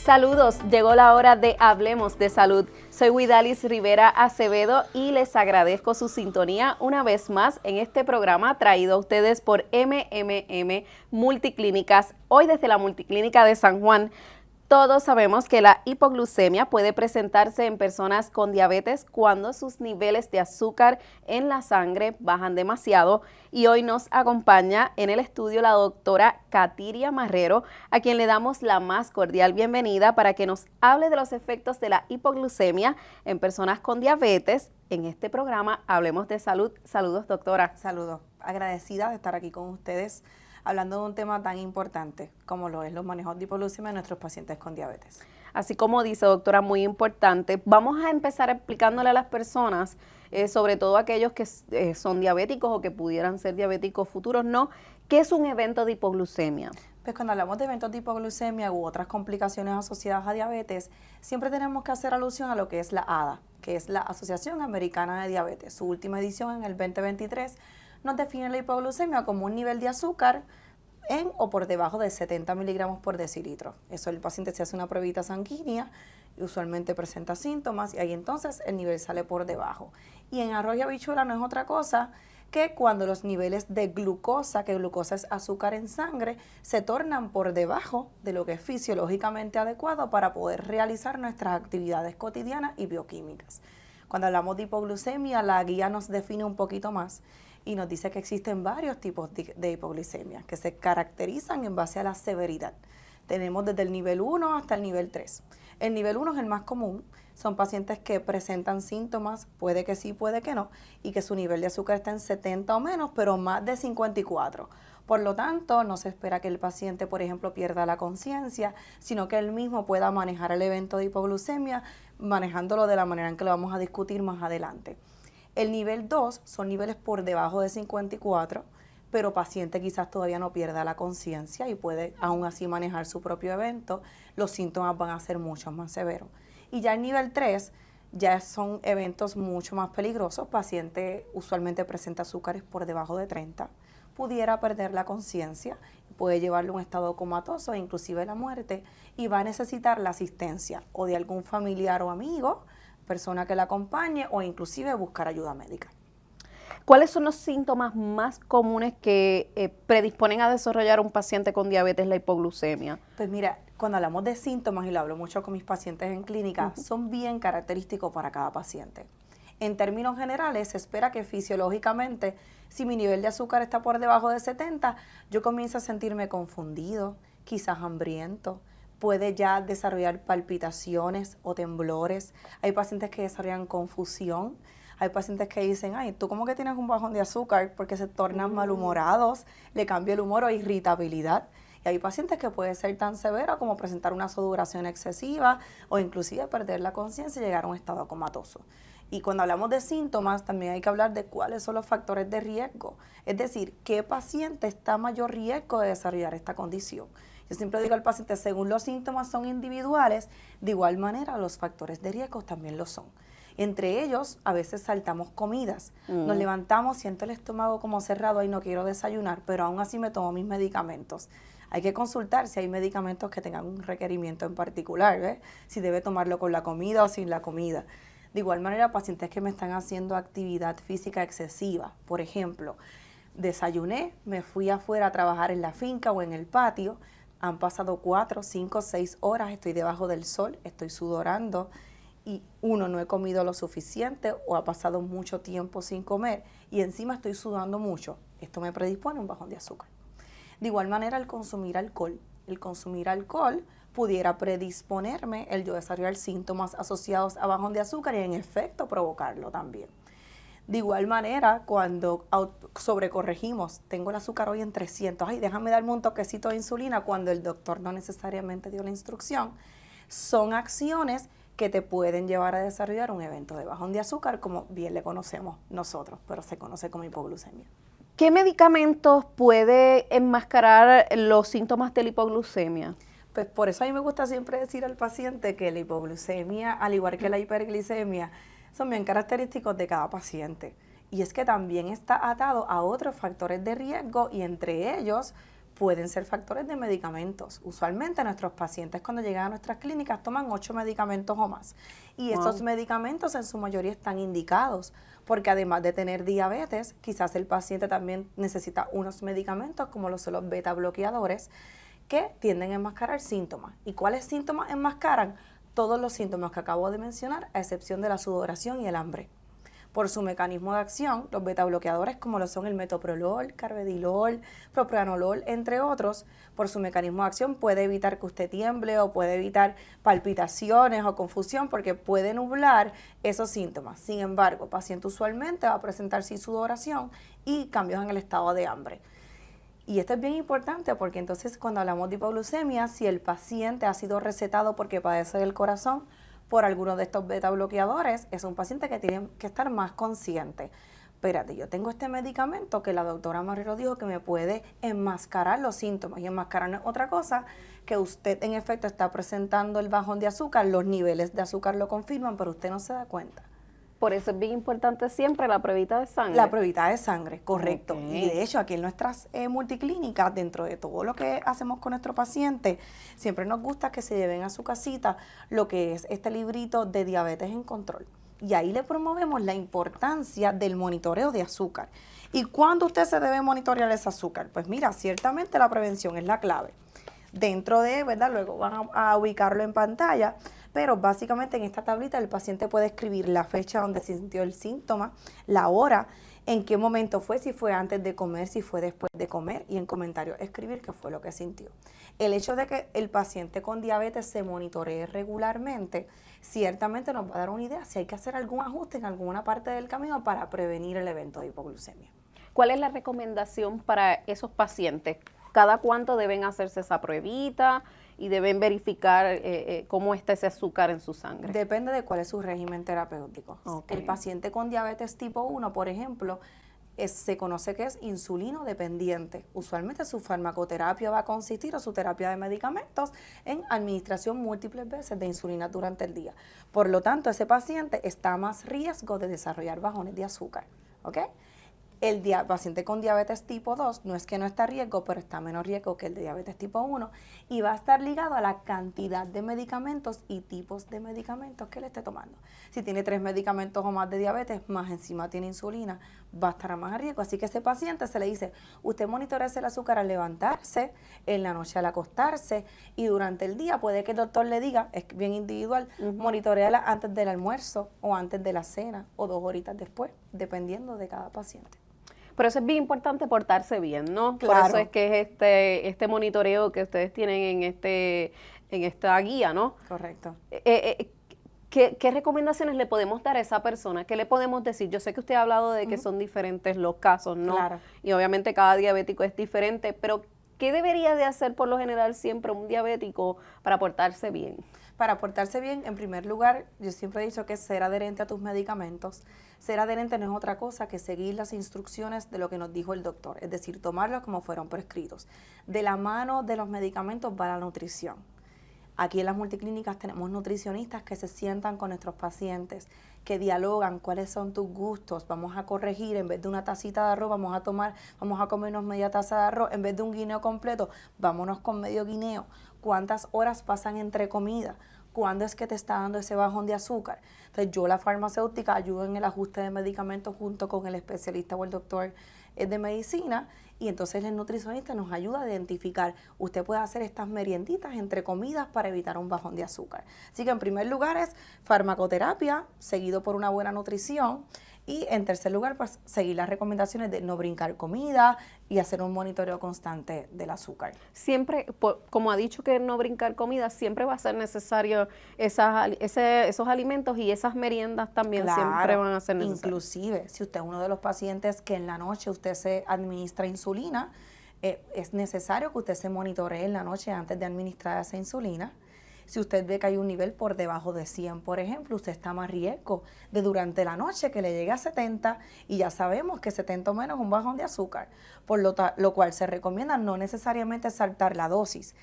Saludos, llegó la hora de Hablemos de Salud. Soy Widalis Rivera Acevedo y les agradezco su sintonía una vez más en este programa traído a ustedes por MMM Multiclínicas. Hoy desde la Multiclínica de San Juan. Todos sabemos que la hipoglucemia puede presentarse en personas con diabetes cuando sus niveles de azúcar en la sangre bajan demasiado, y hoy nos acompaña en el estudio la doctora Katiria Marrero, a quien le damos la más cordial bienvenida para que nos hable de los efectos de la hipoglucemia en personas con diabetes. En este programa Hablemos de Salud. Saludos, doctora. Saludos. Agradecida de estar aquí con ustedes, hablando de un tema tan importante como lo es los manejos de hipoglucemia en nuestros pacientes con diabetes. Así como dice, doctora, muy importante. Vamos a empezar explicándole a las personas, sobre todo aquellos que son diabéticos o que pudieran ser diabéticos futuros, ¿no? ¿Qué es un evento de hipoglucemia? Pues cuando hablamos de eventos de hipoglucemia u otras complicaciones asociadas a diabetes, siempre tenemos que hacer alusión a lo que es la ADA, que es la Asociación Americana de Diabetes. Su última edición en el 2023 nos define la hipoglucemia como un nivel de azúcar en o por debajo de 70 miligramos por decilitro. Eso el paciente se hace una pruebita sanguínea y usualmente presenta síntomas y ahí entonces el nivel sale por debajo. Y en arroz y habichuela no es otra cosa que cuando los niveles de glucosa, que glucosa es azúcar en sangre, se tornan por debajo de lo que es fisiológicamente adecuado para poder realizar nuestras actividades cotidianas y bioquímicas. Cuando hablamos de hipoglucemia, la guía nos define un poquito más y nos dice que existen varios tipos de hipoglucemia que se caracterizan en base a la severidad. Tenemos desde el nivel 1 hasta el nivel 3. El nivel 1 es el más común, son pacientes que presentan síntomas, puede que sí, puede que no, y que su nivel de azúcar está en 70 o menos, pero más de 54. Por lo tanto, no se espera que el paciente, por ejemplo, pierda la conciencia, sino que él mismo pueda manejar el evento de hipoglucemia, manejándolo de la manera en que lo vamos a discutir más adelante. El nivel 2 son niveles por debajo de 54, pero paciente quizás todavía no pierda la conciencia y puede aún así manejar su propio evento. Los síntomas van a ser mucho más severos. Y ya el nivel 3 ya son eventos mucho más peligrosos. Paciente usualmente presenta azúcares por debajo de 30, pudiera perder la conciencia, puede llevarlo a un estado comatoso e inclusive la muerte, y va a necesitar la asistencia o de algún familiar o amigo, persona que la acompañe, o inclusive buscar ayuda médica. ¿Cuáles son los síntomas más comunes que predisponen a desarrollar un paciente con diabetes la hipoglucemia? Pues mira, cuando hablamos de síntomas, y lo hablo mucho con mis pacientes en clínica, son bien característicos para cada paciente. En términos generales, se espera que fisiológicamente, si mi nivel de azúcar está por debajo de 70, yo comienzo a sentirme confundido, quizás hambriento, puede ya desarrollar palpitaciones o temblores. Hay pacientes que desarrollan confusión. Hay pacientes que dicen, ay, tú como que tienes un bajón de azúcar, porque se tornan malhumorados, le cambia el humor o irritabilidad. Y hay pacientes que puede ser tan severo como presentar una sudoración excesiva o inclusive perder la conciencia y llegar a un estado comatoso. Y cuando hablamos de síntomas, también hay que hablar de cuáles son los factores de riesgo. Es decir, qué paciente está a mayor riesgo de desarrollar esta condición. Yo siempre digo al paciente, según los síntomas son individuales, de igual manera los factores de riesgo también lo son. Entre ellos, a veces saltamos comidas. Nos levantamos, siento el estómago como cerrado y no quiero desayunar, pero aún así me tomo mis medicamentos. Hay que consultar si hay medicamentos que tengan un requerimiento en particular, ¿ves? Si debe tomarlo con la comida o sin la comida. De igual manera, pacientes que me están haciendo actividad física excesiva. Por ejemplo, desayuné, me fui afuera a trabajar en la finca o en el patio, han pasado 4, 5, 6 horas, estoy debajo del sol, estoy sudorando, y no he comido lo suficiente o ha pasado mucho tiempo sin comer y encima estoy sudando mucho, esto me predispone a un bajón de azúcar. De igual manera, el consumir alcohol pudiera predisponerme el yo desarrollar síntomas asociados a bajón de azúcar y en efecto provocarlo también. De igual manera, cuando sobrecorregimos, tengo el azúcar hoy en 300, ay, déjame darme un toquecito de insulina cuando el doctor no necesariamente dio la instrucción, son acciones que te pueden llevar a desarrollar un evento de bajón de azúcar, como bien le conocemos nosotros, pero se conoce como hipoglucemia. ¿Qué medicamentos puede enmascarar los síntomas de la hipoglucemia? Pues por eso a mí me gusta siempre decir al paciente que la hipoglucemia, al igual que la hiperglicemia, son bien característicos de cada paciente. Y es que también está atado a otros factores de riesgo y entre ellos pueden ser factores de medicamentos. Usualmente nuestros pacientes cuando llegan a nuestras clínicas toman 8 medicamentos o más. Y esos medicamentos en su mayoría están indicados, porque además de tener diabetes, quizás el paciente también necesita unos medicamentos como los son los beta bloqueadores, que tienden a enmascarar síntomas. ¿Y cuáles síntomas enmascaran? Todos los síntomas que acabo de mencionar, a excepción de la sudoración y el hambre. Por su mecanismo de acción, los beta bloqueadores como lo son el metoprolol, carvedilol, propranolol, entre otros, por su mecanismo de acción puede evitar que usted tiemble o puede evitar palpitaciones o confusión porque puede nublar esos síntomas. Sin embargo, el paciente usualmente va a presentar sí sudoración y cambios en el estado de hambre. Y esto es bien importante porque entonces cuando hablamos de hipoglucemia, si el paciente ha sido recetado porque padece del corazón, por alguno de estos beta bloqueadores, es un paciente que tiene que estar más consciente. Espérate, yo tengo este medicamento que la doctora Marrero dijo que me puede enmascarar los síntomas. Y enmascarar no es otra cosa que usted en efecto está presentando el bajón de azúcar, los niveles de azúcar lo confirman, pero usted no se da cuenta. Por eso es bien importante siempre la pruebita de sangre. La pruebita de sangre, correcto. Okay. Y de hecho, aquí en nuestras multiclínicas, dentro de todo lo que hacemos con nuestro paciente, siempre nos gusta que se lleven a su casita lo que es este librito de diabetes en control. Y ahí le promovemos la importancia del monitoreo de azúcar. ¿Y cuándo usted se debe monitorear ese azúcar? Pues mira, ciertamente la prevención es la clave. Dentro de, ¿verdad? Luego van a ubicarlo en pantalla. Pero básicamente en esta tablita el paciente puede escribir la fecha donde sintió el síntoma, la hora, en qué momento fue, si fue antes de comer, si fue después de comer, y en comentarios escribir qué fue lo que sintió. El hecho de que el paciente con diabetes se monitoree regularmente, ciertamente nos va a dar una idea si hay que hacer algún ajuste en alguna parte del camino para prevenir el evento de hipoglucemia. ¿Cuál es la recomendación para esos pacientes? ¿Cada cuánto deben hacerse esa pruebita y deben verificar cómo está ese azúcar en su sangre? Depende de cuál es su régimen terapéutico. Okay. El paciente con diabetes tipo 1, por ejemplo, se conoce que es insulino dependiente. Usualmente su farmacoterapia va a consistir, o su terapia de medicamentos, en administración múltiples veces de insulina durante el día. Por lo tanto, ese paciente está a más riesgo de desarrollar bajones de azúcar. ¿Ok? El paciente con diabetes tipo 2 no es que no está a riesgo, pero está a menos riesgo que el de diabetes tipo 1 y va a estar ligado a la cantidad de medicamentos y tipos de medicamentos que le esté tomando. Si tiene 3 medicamentos o más de diabetes, más encima tiene insulina, va a estar a más riesgo. Así que a ese paciente se le dice, usted monitoree el azúcar al levantarse, en la noche al acostarse y durante el día puede que el doctor le diga, es bien individual, monitoreala antes del almuerzo o antes de la cena o 2 horitas después, dependiendo de cada paciente. Pero eso es bien importante portarse bien, ¿no? Claro. Por eso es que es este monitoreo que ustedes tienen en esta guía, ¿no? Correcto. ¿Qué recomendaciones le podemos dar a esa persona? ¿Qué le podemos decir? Yo sé que usted ha hablado de que son diferentes los casos, ¿no? Claro. Y obviamente cada diabético es diferente, pero ¿qué debería de hacer por lo general siempre un diabético para portarse bien? Para portarse bien, en primer lugar, yo siempre he dicho que es ser adherente a tus medicamentos. Ser adherente no es otra cosa que seguir las instrucciones de lo que nos dijo el doctor, es decir, tomarlos como fueron prescritos. De la mano de los medicamentos va la nutrición. Aquí en las multiclínicas tenemos nutricionistas que se sientan con nuestros pacientes, que dialogan cuáles son tus gustos, vamos a corregir, en vez de una tacita de arroz, vamos a comernos media taza de arroz, en vez de un guineo completo, vámonos con medio guineo. ¿Cuántas horas pasan entre comidas? ¿Cuándo es que te está dando ese bajón de azúcar? Entonces yo, la farmacéutica, ayudo en el ajuste de medicamentos junto con el especialista o el doctor de medicina, y entonces el nutricionista nos ayuda a identificar, usted puede hacer estas merienditas entre comidas para evitar un bajón de azúcar. Así que en primer lugar es farmacoterapia, seguido por una buena nutrición, y en tercer lugar, pues seguir las recomendaciones de no brincar comida y hacer un monitoreo constante del azúcar. Siempre, como ha dicho que no brincar comida, siempre va a ser necesario esos alimentos y esas meriendas también. Claro, siempre van a ser necesarias. Inclusive, si usted es uno de los pacientes que en la noche usted se administra insulina, es necesario que usted se monitoree en la noche antes de administrar esa insulina. Si usted ve que hay un nivel por debajo de 100, por ejemplo, usted está más riesgo de durante la noche que le llegue a 70, y ya sabemos que 70 o menos es un bajón de azúcar, por lo cual se recomienda no necesariamente saltar la dosis.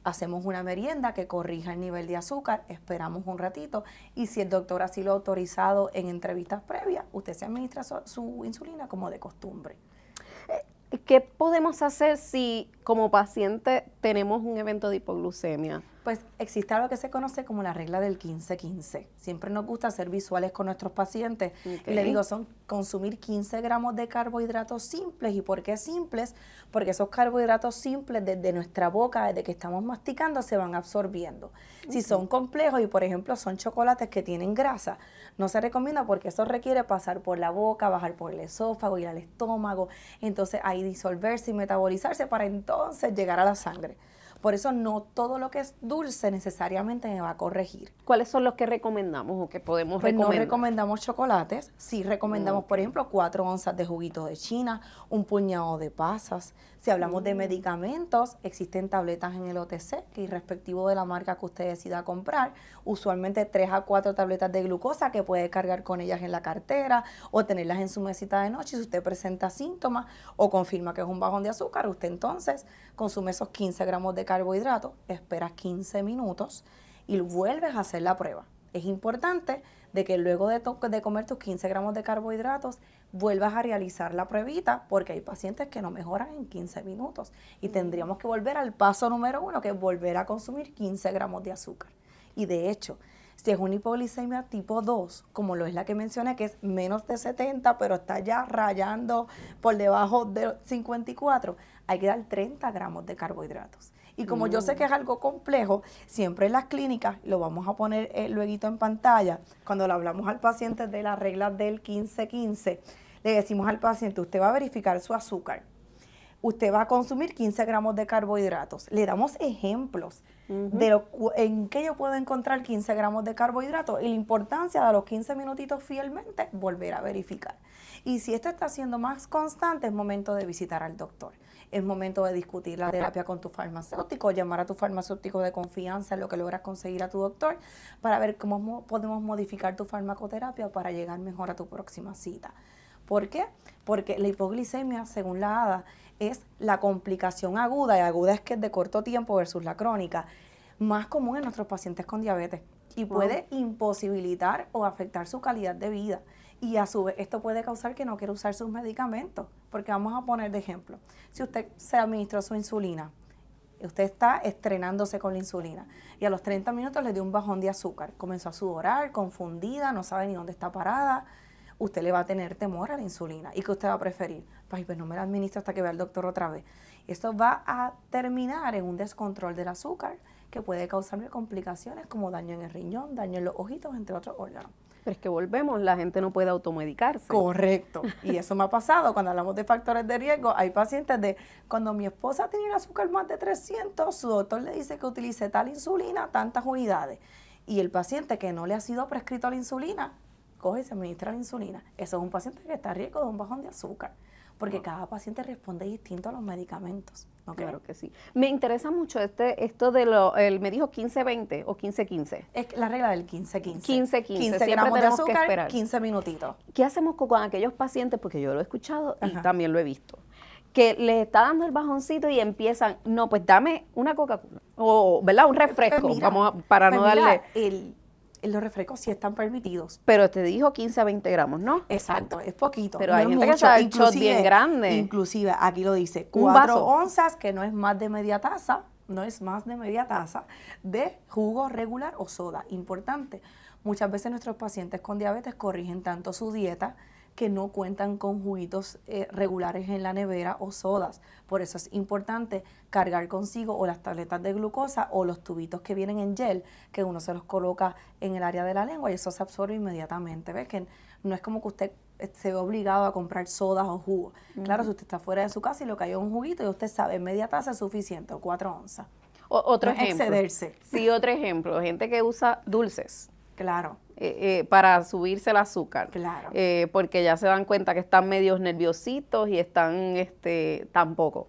Hacemos una merienda que corrija el nivel de azúcar, esperamos un ratito, y si el doctor así lo ha autorizado en entrevistas previas, usted se administra su insulina como de costumbre. ¿Qué podemos hacer si como paciente tenemos un evento de hipoglucemia? Pues existe algo que se conoce como la regla del 15-15. Siempre nos gusta hacer visuales con nuestros pacientes. Okay. Y le digo, son consumir 15 gramos de carbohidratos simples. ¿Y por qué simples? Porque esos carbohidratos simples desde nuestra boca, desde que estamos masticando, se van absorbiendo. Si son complejos y, por ejemplo, son chocolates que tienen grasa, no se recomienda porque eso requiere pasar por la boca, bajar por el esófago, ir al estómago. Entonces ahí disolverse y metabolizarse para entonces llegar a la sangre. Por eso no todo lo que es dulce necesariamente me va a corregir. ¿Cuáles son los que recomendamos o que podemos Pues recomendar? no recomendamos chocolates, sí recomendamos, por ejemplo, 4 onzas de juguito de China, un puñado de pasas. Si hablamos de medicamentos, existen tabletas en el OTC, que irrespectivo de la marca que usted decida comprar, usualmente 3 a 4 tabletas de glucosa que puede cargar con ellas en la cartera o tenerlas en su mesita de noche. Si usted presenta síntomas o confirma que es un bajón de azúcar, usted entonces consume esos 15 gramos de carbohidratos, esperas 15 minutos y vuelves a hacer la prueba. Es importante de que luego de comer tus 15 gramos de carbohidratos vuelvas a realizar la pruebita, porque hay pacientes que no mejoran en 15 minutos y tendríamos que volver al paso número 1, que es volver a consumir 15 gramos de azúcar. Y de hecho, si es una hipoglicemia tipo 2, como lo es la que mencioné, que es menos de 70, pero está ya rayando por debajo de 54, hay que dar 30 gramos de carbohidratos. Y como yo sé que es algo complejo, siempre en las clínicas, lo vamos a poner luego en pantalla, cuando le hablamos al paciente de las reglas del 15-15, le decimos al paciente, usted va a verificar su azúcar, usted va a consumir 15 gramos de carbohidratos. Le damos ejemplos de en qué yo puedo encontrar 15 gramos de carbohidratos y la importancia de los 15 minutitos fielmente volver a verificar. Y si esto está siendo más constante, es momento de visitar al doctor. Es momento de discutir la terapia con tu farmacéutico, llamar a tu farmacéutico de confianza en lo que logras conseguir a tu doctor para ver cómo podemos modificar tu farmacoterapia para llegar mejor a tu próxima cita. ¿Por qué? Porque la hipoglicemia, según la ADA, es la complicación aguda, y aguda es que es de corto tiempo versus la crónica, más común en nuestros pacientes con diabetes y puede imposibilitar o afectar su calidad de vida. Y a su vez esto puede causar que no quiera usar sus medicamentos, porque vamos a poner de ejemplo, si usted se administró su insulina, usted está estrenándose con la insulina y a los 30 minutos le dio un bajón de azúcar, comenzó a sudorar, confundida, no sabe ni dónde está parada, usted le va a tener temor a la insulina. ¿Y qué usted va a preferir? Pues no me la administro hasta que vea al doctor otra vez. Esto va a terminar en un descontrol del azúcar que puede causarme complicaciones como daño en el riñón, daño en los ojitos, entre otros órganos. Pero es que volvemos, la gente no puede automedicarse. Correcto. Y eso me ha pasado. Cuando hablamos de factores de riesgo, hay pacientes cuando mi esposa tiene el azúcar más de 300, su doctor le dice que utilice tal insulina, tantas unidades. Y el paciente que no le ha sido prescrito la insulina, coge y se administra la insulina. Eso es un paciente que está a riesgo de un bajón de azúcar, porque cada paciente responde distinto a los medicamentos. ¿Okay? Claro que sí. Me interesa mucho esto de él me dijo 15-20 o 15-15. Es la regla del 15-15. 15-15. 15 gramos de azúcar, 15 minutitos. ¿Qué hacemos con aquellos pacientes? Porque yo lo he escuchado y también lo he visto. Que les está dando el bajoncito y empiezan, no, pues dame una Coca-Cola. O, ¿verdad? Un refresco. Mira, para no darle. Los refrescos sí están permitidos. Pero te dijo 15 a 20 gramos, ¿no? Exacto, es poquito. Pero no hay gente mucho. que sabe el shot bien grande. Inclusive, aquí lo dice, Un 4 vaso. onzas, que no es más de media taza, de jugo regular o soda. Importante, muchas veces nuestros pacientes con diabetes corrigen tanto su dieta que no cuentan con juguitos regulares en la nevera o sodas. Por eso es importante cargar consigo o las tabletas de glucosa o los tubitos que vienen en gel, que uno se los coloca en el área de la lengua y eso se absorbe inmediatamente. ¿Ves? Que no es como que usted se ve obligado a comprar sodas o jugos. Claro, si usted está fuera de su casa y lo que hay es un juguito y usted sabe, media taza es suficiente o 4 onzas. Otro No ejemplo. excederse. Sí, otro ejemplo. Gente que usa dulces. Claro. Para subirse el azúcar. Claro. Porque ya se dan cuenta que están medios nerviositos y están tampoco.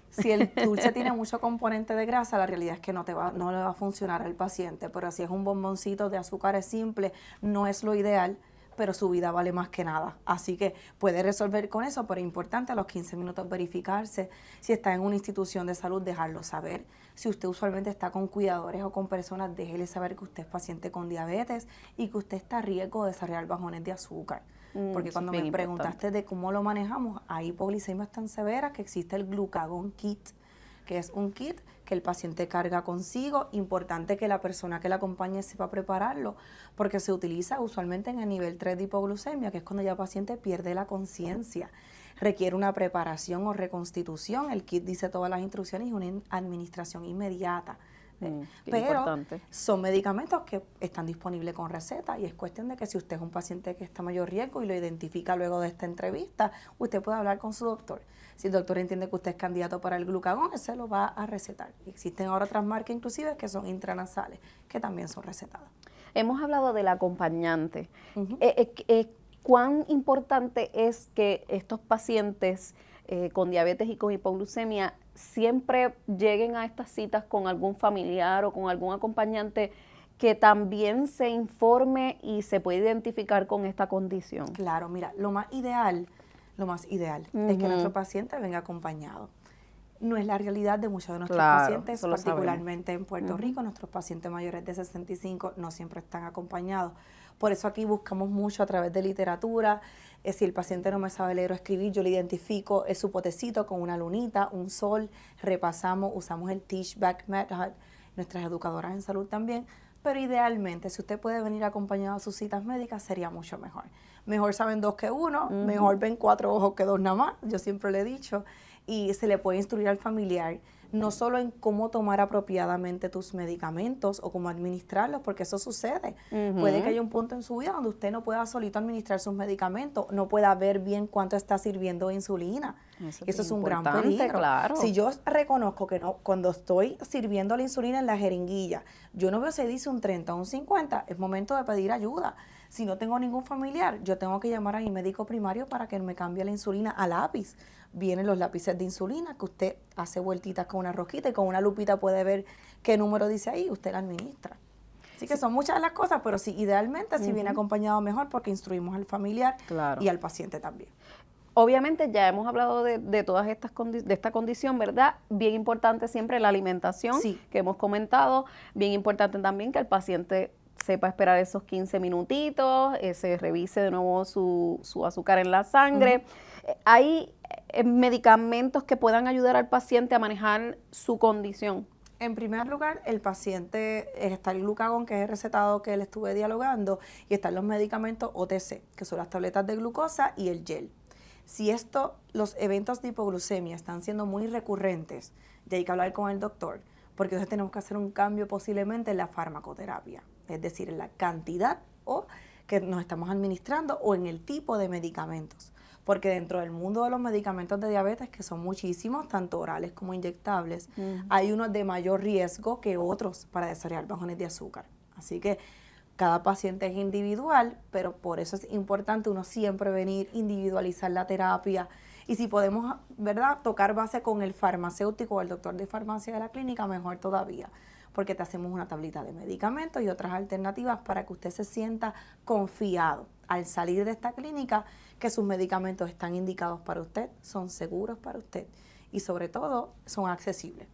Si el dulce tiene mucho componente de grasa, la realidad es que no le va a funcionar al paciente, pero si es un bomboncito de azúcares simples, no es lo ideal. pero su vida vale más que nada. Así que puede resolver con eso, pero es importante a los 15 minutos verificarse. Si está en una institución de salud, dejarlo saber. Si usted usualmente está con cuidadores o con personas, déjele saber que usted es paciente con diabetes y que usted está a riesgo de desarrollar bajones de azúcar. Porque cuando me preguntaste de cómo lo manejamos, hay hipoglicemias tan severas que existe el Glucagon Kit, que es un kit que el paciente carga consigo. Importante que la persona que la acompañe sepa prepararlo, porque se utiliza usualmente en el nivel 3 de hipoglucemia, que es cuando ya el paciente pierde la conciencia. Requiere una preparación o reconstitución. El kit dice todas las instrucciones y una administración inmediata. Pero importante. Son medicamentos que están disponibles con receta y es cuestión de que si usted es un paciente que está a mayor riesgo y lo identifica luego de esta entrevista, usted puede hablar con su doctor. Si el doctor entiende que usted es candidato para el glucagón, él se lo va a recetar. Existen ahora otras marcas inclusive que son intranasales, que también son recetadas. Hemos hablado del acompañante. ¿Cuán importante es que estos pacientes con diabetes y con hipoglucemia siempre lleguen a estas citas con algún familiar o con algún acompañante que también se informe y se puede identificar con esta condición? Claro, mira, lo más ideal es que nuestro paciente venga acompañado. No es la realidad de muchos de nuestros pacientes, particularmente en Puerto Rico. Nuestros pacientes mayores de 65 no siempre están acompañados. Por eso aquí buscamos mucho a través de literatura. Si el paciente no me sabe leer o escribir, yo le identifico su potecito con una lunita, un sol, repasamos, usamos el Teach Back Method, nuestras educadoras en salud también. Pero idealmente, si usted puede venir acompañado a sus citas médicas, sería mucho mejor. Mejor saben 2 que 1, mejor ven 4 ojos que 2 nada más, yo siempre le he dicho. Y se le puede instruir al familiar, no solo en cómo tomar apropiadamente tus medicamentos o cómo administrarlos, porque eso sucede. Puede que haya un punto en su vida donde usted no pueda solito administrar sus medicamentos, no pueda ver bien cuánto está sirviendo de insulina. Eso es un gran peligro. Claro. Si yo reconozco que no, cuando estoy sirviendo la insulina en la jeringuilla, yo no veo si dice un 30 o un 50, es momento de pedir ayuda. Si no tengo ningún familiar, yo tengo que llamar a mi médico primario para que me cambie la insulina a lápiz. Vienen los lápices de insulina que usted hace vueltitas con una rosquita y con una lupita puede ver qué número dice ahí y usted la administra. Así que son muchas de las cosas, pero sí, idealmente si viene acompañado mejor porque instruimos al familiar y al paciente también. Obviamente ya hemos hablado de todas estas de esta condición, ¿verdad? Bien importante siempre la alimentación que hemos comentado, bien importante también que el paciente sepa esperar esos 15 minutitos, se revise de nuevo su azúcar en la sangre. ¿Hay medicamentos que puedan ayudar al paciente a manejar su condición? En primer lugar, el paciente, está el glucagón, que es el recetado que le estuve dialogando, y están los medicamentos OTC, que son las tabletas de glucosa y el gel. Si los eventos de hipoglucemia están siendo muy recurrentes, ya hay que hablar con el doctor, porque entonces tenemos que hacer un cambio posiblemente en la farmacoterapia, es decir, en la cantidad que nos estamos administrando o en el tipo de medicamentos. Porque dentro del mundo de los medicamentos de diabetes, que son muchísimos, tanto orales como inyectables, hay unos de mayor riesgo que otros para desarrollar bajones de azúcar. Así que cada paciente es individual, pero por eso es importante uno siempre venir, individualizar la terapia. Y si podemos, ¿verdad?, tocar base con el farmacéutico o el doctor de farmacia de la clínica, mejor todavía, porque te hacemos una tablita de medicamentos y otras alternativas para que usted se sienta confiado al salir de esta clínica, que sus medicamentos están indicados para usted, son seguros para usted y sobre todo son accesibles.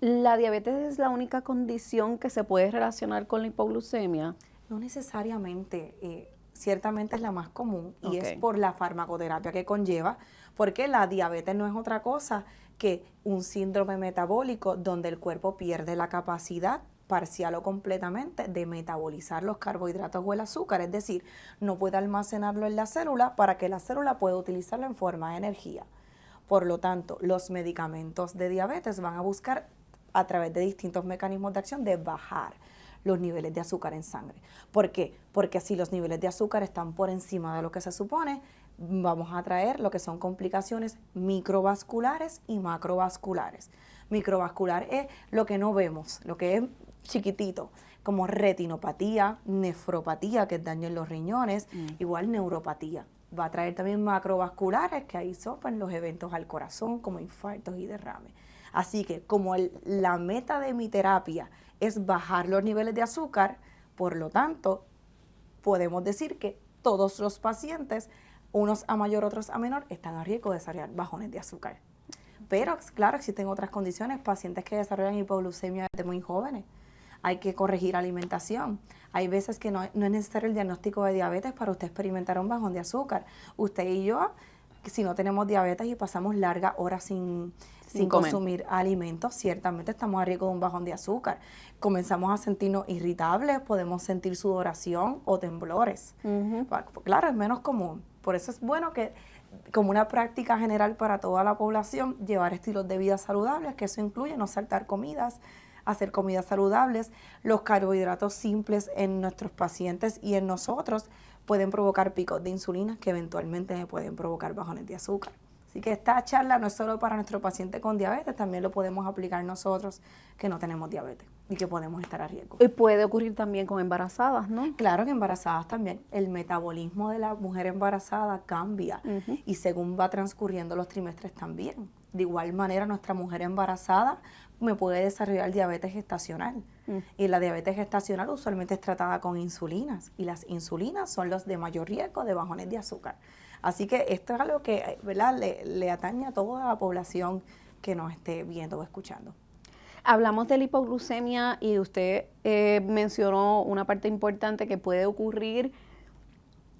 ¿La diabetes es la única condición que se puede relacionar con la hipoglucemia? No necesariamente, ciertamente es la más común y es por la farmacoterapia que conlleva, porque la diabetes no es otra cosa que un síndrome metabólico donde el cuerpo pierde la capacidad parcial o completamente de metabolizar los carbohidratos o el azúcar, es decir, no puede almacenarlo en la célula para que la célula pueda utilizarlo en forma de energía. Por lo tanto, los medicamentos de diabetes van a buscar a través de distintos mecanismos de acción de bajar los niveles de azúcar en sangre. ¿Por qué? Porque si los niveles de azúcar están por encima de lo que se supone, vamos a traer lo que son complicaciones microvasculares y macrovasculares. Microvascular es lo que no vemos, lo que es chiquitito, como retinopatía, nefropatía, que es daño en los riñones, igual neuropatía. Va a traer también macrovasculares, que ahí son los eventos al corazón, como infartos y derrames. Así que como la meta de mi terapia es bajar los niveles de azúcar, por lo tanto, podemos decir que todos los pacientes, unos a mayor, otros a menor, están a riesgo de desarrollar bajones de azúcar. Pero, claro, existen otras condiciones, pacientes que desarrollan hipoglucemia desde muy jóvenes. Hay que corregir alimentación. Hay veces que no es necesario el diagnóstico de diabetes para usted experimentar un bajón de azúcar. Usted y yo, si no tenemos diabetes y pasamos largas horas sin consumir alimentos, ciertamente estamos a riesgo de un bajón de azúcar. Comenzamos a sentirnos irritables, podemos sentir sudoración o temblores. Claro, es menos común. Por eso es bueno que, como una práctica general para toda la población, llevar estilos de vida saludables, que eso incluye no saltar comidas, hacer comidas saludables. Los carbohidratos simples en nuestros pacientes y en nosotros pueden provocar picos de insulina que eventualmente pueden provocar bajones de azúcar. Así que esta charla no es solo para nuestro paciente con diabetes, también lo podemos aplicar nosotros que no tenemos diabetes y que podemos estar a riesgo. Y puede ocurrir también con embarazadas, ¿no? Claro que embarazadas también. El metabolismo de la mujer embarazada cambia y según va transcurriendo los trimestres también. De igual manera, nuestra mujer embarazada me puede desarrollar diabetes gestacional. Y la diabetes gestacional usualmente es tratada con insulinas y las insulinas son los de mayor riesgo de bajones de azúcar. Así que esto es algo que, ¿verdad?, le atañe a toda la población que nos esté viendo o escuchando. Hablamos de la hipoglucemia y usted mencionó una parte importante que puede ocurrir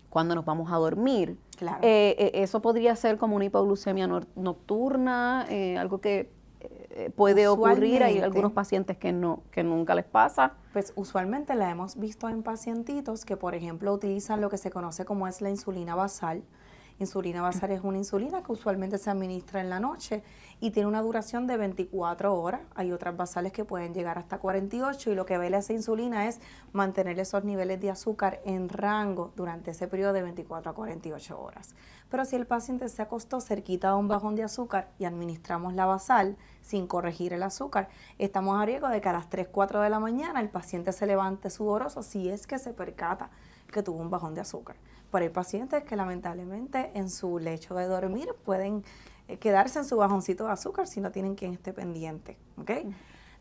cuando nos vamos a dormir. Claro. Eso podría ser como una hipoglucemia nocturna, algo que puede ocurrir. Hay algunos pacientes que nunca les pasa. Pues usualmente la hemos visto en pacientitos que, por ejemplo, utilizan lo que se conoce como es la insulina basal. Insulina basal es una insulina que usualmente se administra en la noche y tiene una duración de 24 horas. Hay otras basales que pueden llegar hasta 48 y lo que vela esa insulina es mantener esos niveles de azúcar en rango durante ese periodo de 24 a 48 horas. Pero si el paciente se acostó cerquita de un bajón de azúcar y administramos la basal sin corregir el azúcar, estamos a riesgo de que a las 3, 4 de la mañana el paciente se levante sudoroso si es que se percata que tuvo un bajón de azúcar. Pero hay pacientes que lamentablemente en su lecho de dormir pueden quedarse en su bajoncito de azúcar si no tienen quien esté pendiente, ¿ok?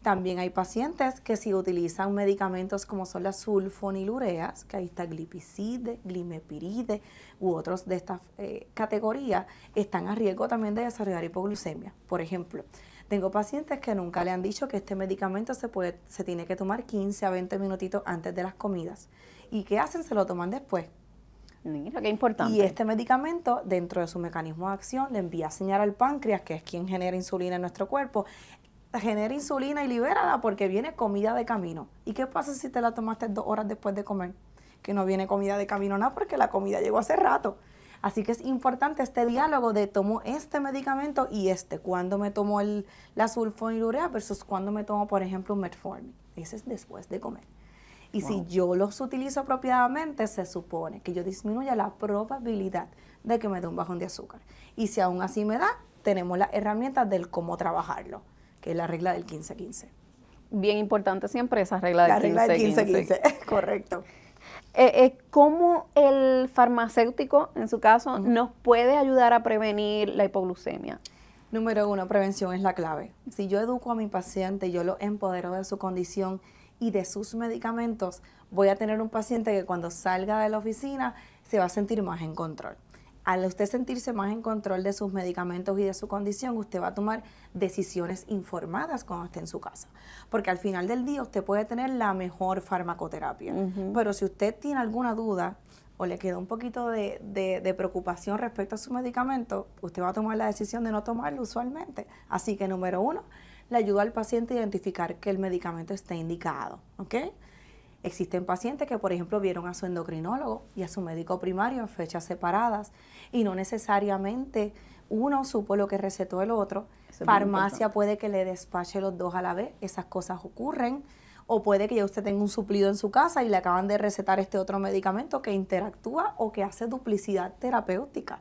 También hay pacientes que si utilizan medicamentos como son las sulfonilureas, que ahí está glipizide, glimepiride u otros de estas categorías, están a riesgo también de desarrollar hipoglucemia. Por ejemplo, tengo pacientes que nunca le han dicho que este medicamento se tiene que tomar 15 a 20 minutitos antes de las comidas. ¿Y qué hacen? Se lo toman después. Mira, qué importante. Y este medicamento, dentro de su mecanismo de acción, le envía señal al páncreas, que es quien genera insulina en nuestro cuerpo. Genera insulina y libérala porque viene comida de camino. ¿Y qué pasa si te la tomaste 2 horas después de comer? Que no viene comida de camino nada porque la comida llegó hace rato. Así que es importante este diálogo de tomo este medicamento y cuándo me tomo la sulfonilurea versus cuándo me tomo, por ejemplo, un metformin. Ese es después de comer. Y si yo los utilizo apropiadamente, se supone que yo disminuya la probabilidad de que me dé un bajón de azúcar. Y si aún así me da, tenemos las herramientas del cómo trabajarlo, que es la regla del 15-15. Bien importante siempre esa regla del 15-15. Correcto. ¿Cómo el farmacéutico, en su caso, nos puede ayudar a prevenir la hipoglucemia? Número 1, prevención es la clave. Si yo educo a mi paciente, yo lo empodero de su condición y de sus medicamentos, voy a tener un paciente que cuando salga de la oficina se va a sentir más en control. Al usted sentirse más en control de sus medicamentos y de su condición, usted va a tomar decisiones informadas cuando esté en su casa. Porque al final del día usted puede tener la mejor farmacoterapia, pero si usted tiene alguna duda o le queda un poquito de preocupación respecto a su medicamento, usted va a tomar la decisión de no tomarlo usualmente. Así que número 1, le ayuda al paciente a identificar que el medicamento esté indicado, ¿ok? Existen pacientes que, por ejemplo, vieron a su endocrinólogo y a su médico primario en fechas separadas y no necesariamente uno supo lo que recetó el otro. Farmacia puede que le despache los dos a la vez, esas cosas ocurren. O puede que ya usted tenga un suplido en su casa y le acaban de recetar este otro medicamento que interactúa o que hace duplicidad terapéutica.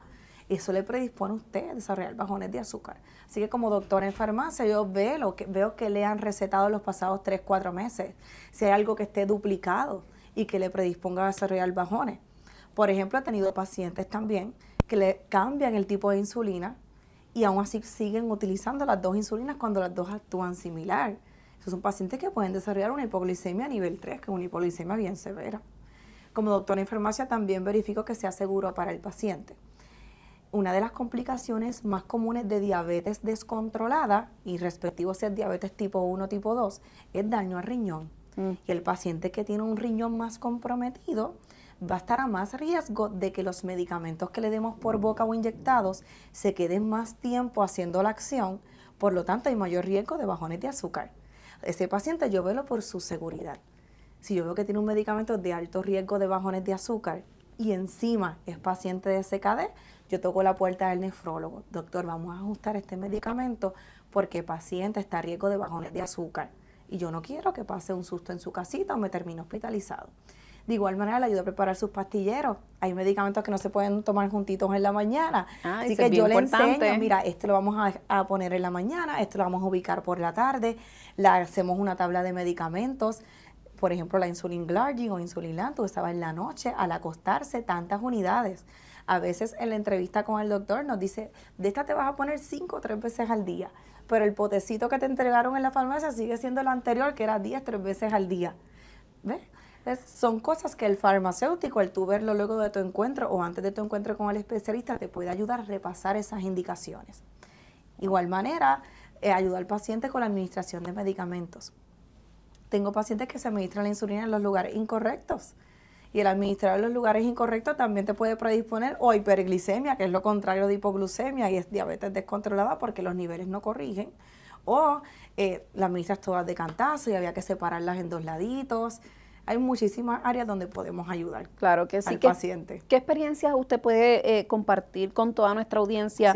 Eso le predispone a usted a desarrollar bajones de azúcar. Así que como doctor en farmacia yo veo que le han recetado los pasados 3, 4 meses. Si hay algo que esté duplicado y que le predisponga a desarrollar bajones. Por ejemplo, he tenido pacientes también que le cambian el tipo de insulina y aún así siguen utilizando las 2 insulinas cuando las 2 actúan similar. Esos son pacientes que pueden desarrollar una hipoglucemia a nivel 3, que es una hipoglucemia bien severa. Como doctora en farmacia también verifico que sea seguro para el paciente. Una de las complicaciones más comunes de diabetes descontrolada, y respectivo si es diabetes tipo 1 tipo 2, es daño al riñón. Y el paciente que tiene un riñón más comprometido va a estar a más riesgo de que los medicamentos que le demos por boca o inyectados se queden más tiempo haciendo la acción, por lo tanto hay mayor riesgo de bajones de azúcar. Ese paciente yo velo por su seguridad. Si yo veo que tiene un medicamento de alto riesgo de bajones de azúcar y encima es paciente de CKD, yo toco la puerta del nefrólogo. Doctor, vamos a ajustar este medicamento porque el paciente está a riesgo de bajones de azúcar y yo no quiero que pase un susto en su casita o me termine hospitalizado. De igual manera le ayudo a preparar sus pastilleros. Hay medicamentos que no se pueden tomar juntitos en la mañana. Así que yo le enseño, mira, este lo vamos a poner en la mañana, este lo vamos a ubicar por la tarde, le hacemos una tabla de medicamentos. Por ejemplo, la insulin glargine o insulin tú estaba en la noche al acostarse tantas unidades. A veces en la entrevista con el doctor nos dice, de esta te vas a poner 5 o 3 veces al día, pero el potecito que te entregaron en la farmacia sigue siendo el anterior, que era 10, 3 veces al día. ¿Ves? Son cosas que el farmacéutico, el tú verlo luego de tu encuentro o antes de tu encuentro con el especialista, te puede ayudar a repasar esas indicaciones. Igual manera, ayuda al paciente con la administración de medicamentos. Tengo pacientes que se administran la insulina en los lugares incorrectos. Y el administrar en los lugares incorrectos también te puede predisponer o hiperglicemia, que es lo contrario de hipoglucemia, y es diabetes descontrolada porque los niveles no corrigen. O la administras todas de cantazo y había que separarlas en 2 laditos. Hay muchísimas áreas donde podemos ayudar claro que sí. al paciente. ¿Qué experiencias usted puede compartir con toda nuestra audiencia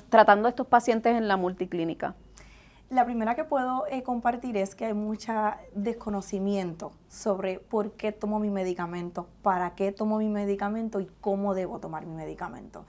tratando a estos pacientes en la multiclínica? La primera que puedo compartir es que hay mucho desconocimiento sobre por qué tomo mi medicamento, para qué tomo mi medicamento y cómo debo tomar mi medicamento.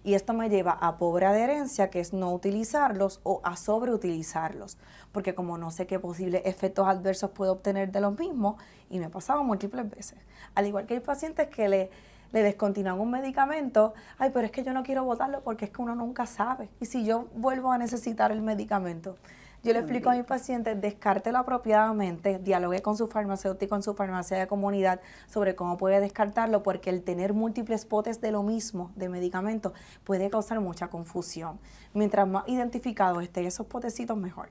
Y esto me lleva a pobre adherencia, que es no utilizarlos, o a sobreutilizarlos, porque como no sé qué posibles efectos adversos puedo obtener de los mismos, y me ha pasado múltiples veces. Al igual que hay pacientes que le descontinúan un medicamento, ay, pero es que yo no quiero botarlo porque es que uno nunca sabe. Y si yo vuelvo a necesitar el medicamento, yo le explico a mis pacientes, descártelo apropiadamente, dialogue con su farmacéutico en su farmacia de comunidad sobre cómo puede descartarlo, porque el tener múltiples potes de lo mismo, de medicamentos, puede causar mucha confusión. Mientras más identificados estén esos potecitos, mejor.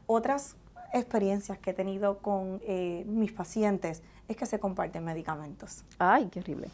Otras experiencias que he tenido con mis pacientes es que se comparten medicamentos. Ay, qué horrible.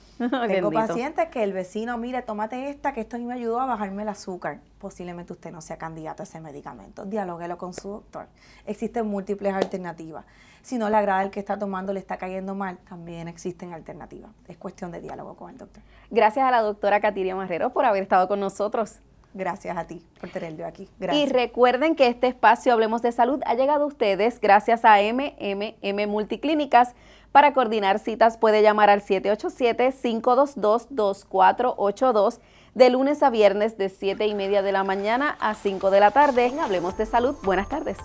Tengo pacientes que el vecino, mire, tómate esta, que esto a mí me ayudó a bajarme el azúcar. Posiblemente usted no sea candidato a ese medicamento. Dialóguelo con su doctor. Existen múltiples alternativas. Si no le agrada el que está tomando, le está cayendo mal, también existen alternativas. Es cuestión de diálogo con el doctor. Gracias a la doctora Katiria Marrero por haber estado con nosotros. Gracias a ti por tenerlo aquí. Gracias. Y recuerden que este espacio Hablemos de Salud ha llegado a ustedes gracias a MMM Multiclínicas. Para coordinar citas puede llamar al 787-522-2482 de lunes a viernes de 7:30 de la mañana a 5 de la tarde. Hablemos de Salud. Buenas tardes.